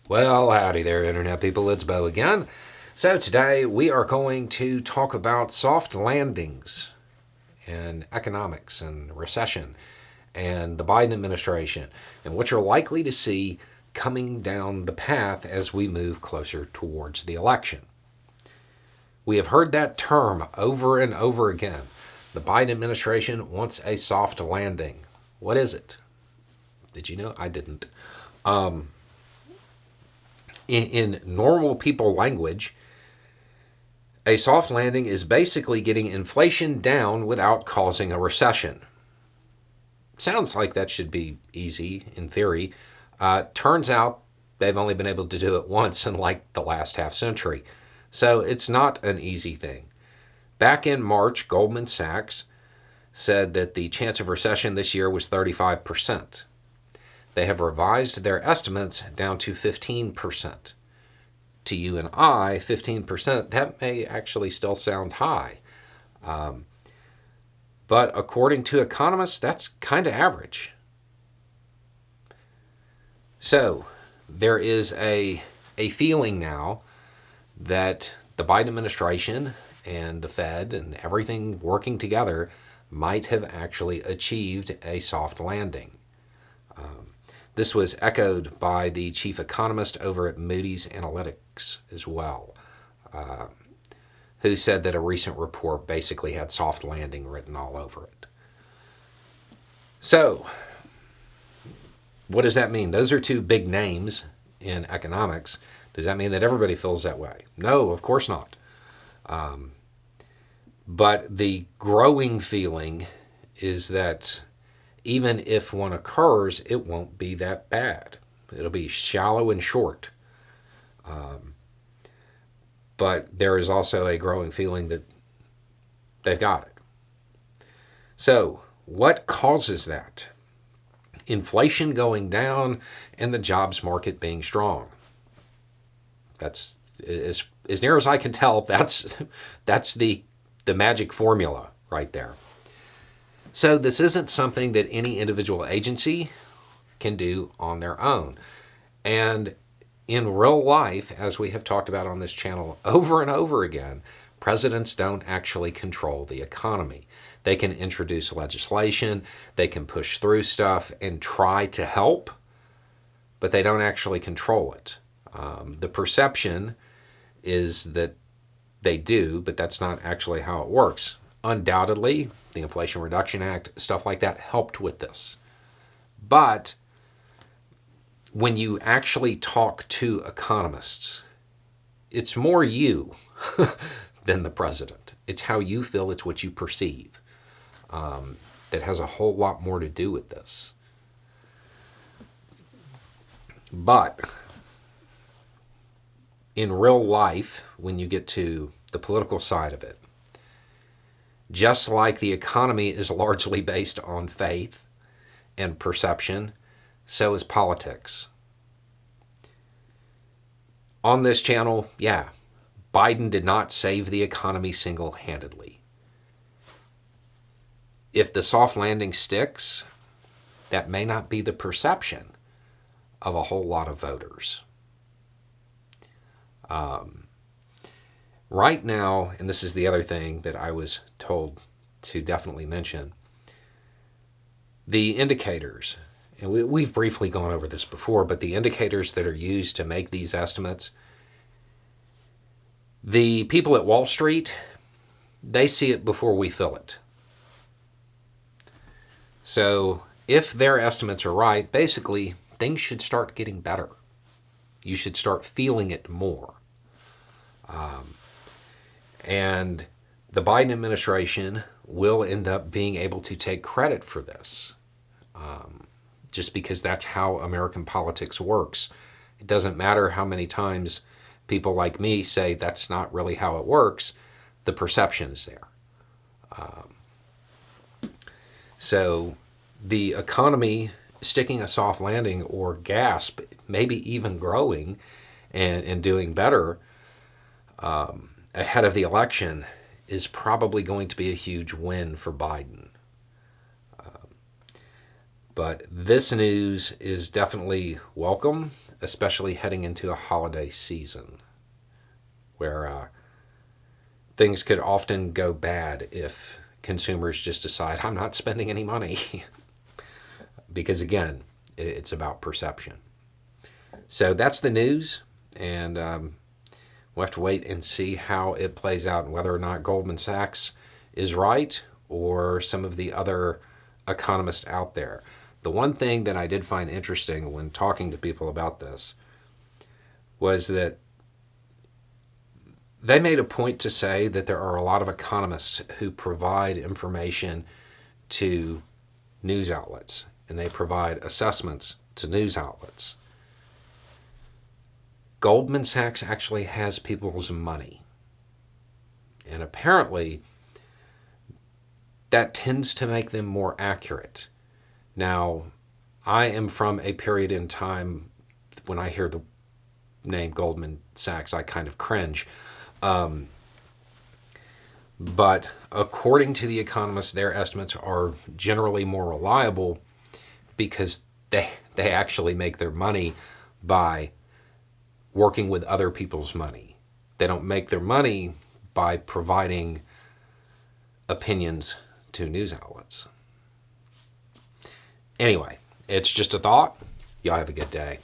Well, howdy there, Internet people. It's Bo again. So, today we are going to talk about soft landings and economics and recession and the Biden administration and what you're likely to see coming down the path as we move closer towards the election. We have heard that term over and over again. The Biden administration wants a soft landing. What is it? Did you know? I didn't. In normal people language, a soft landing is basically getting inflation down without causing a recession. Sounds like that should be easy in theory. Turns out they've only been able to do it once in like the last half century. So it's not an easy thing. Back in March, Goldman Sachs said that the chance of recession this year was 35%. They have revised their estimates down to 15%. To you and I, 15%, that may actually still sound high. But according to economists, that's kind of average. So there is a feeling now that the Biden administration and the Fed and everything working together might have actually achieved a soft landing. This was echoed by the chief economist over at Moody's Analytics as well, who said that a recent report basically had soft landing written all over it. So, what does that mean? Those are two big names in economics. Does that mean that everybody feels that way? No, of course not. But the growing feeling is that even if one occurs, it won't be that bad. It'll be shallow and short. But there is also a growing feeling that they've got it. So, what causes that? Inflation going down and the jobs market being strong. That's as near as I can tell. That's the magic formula right there. So this isn't something that any individual agency can do on their own. And in real life, as we have talked about on this channel over and over again, presidents don't actually control the economy. They can introduce legislation, they can push through stuff and try to help, but they don't actually control it. The perception is that they do, but that's not actually how it works. Undoubtedly, the Inflation Reduction Act, stuff like that helped with this. But when you actually talk to economists, it's more you than the president. It's how you feel, it's what you perceive. That has a whole lot more to do with this. But in real life, when you get to the political side of it, just like the economy is largely based on faith and perception, so is politics. On this channel, Biden did not save the economy single-handedly. If the soft landing sticks, that may not be the perception of a whole lot of voters. Right now, and this is the other thing that I was told to definitely mention, the indicators, and we've briefly gone over this before, but the indicators that are used to make these estimates, the people at Wall Street, they see it before we feel it. So if their estimates are right, basically things should start getting better. You should start feeling it more. And the Biden administration will end up being able to take credit for this, just because that's how American politics works. It doesn't matter how many times people like me say that's not really how it works, the perception is there. So the economy sticking a soft landing or gasp, maybe even growing and doing better ahead of the election is probably going to be a huge win for Biden. But this news is definitely welcome. especially heading into a holiday season, where things could often go bad if consumers just decide, I'm not spending any money. Because again, it's about perception. So that's the news, and we'll have to wait and see how it plays out and whether or not Goldman Sachs is right or some of the other economists out there. The one thing that I did find interesting when talking to people about this was that they made a point to say that there are a lot of economists who provide information to news outlets, and they provide assessments to news outlets. Goldman Sachs actually has people's money. And apparently, that tends to make them more accurate. Now, I am from a period in time when I hear the name Goldman Sachs, I kind of cringe. But according to the economists, their estimates are generally more reliable because they actually make their money by working with other people's money. They don't make their money by providing opinions to news outlets. Anyway, it's just a thought. Y'all have a good day.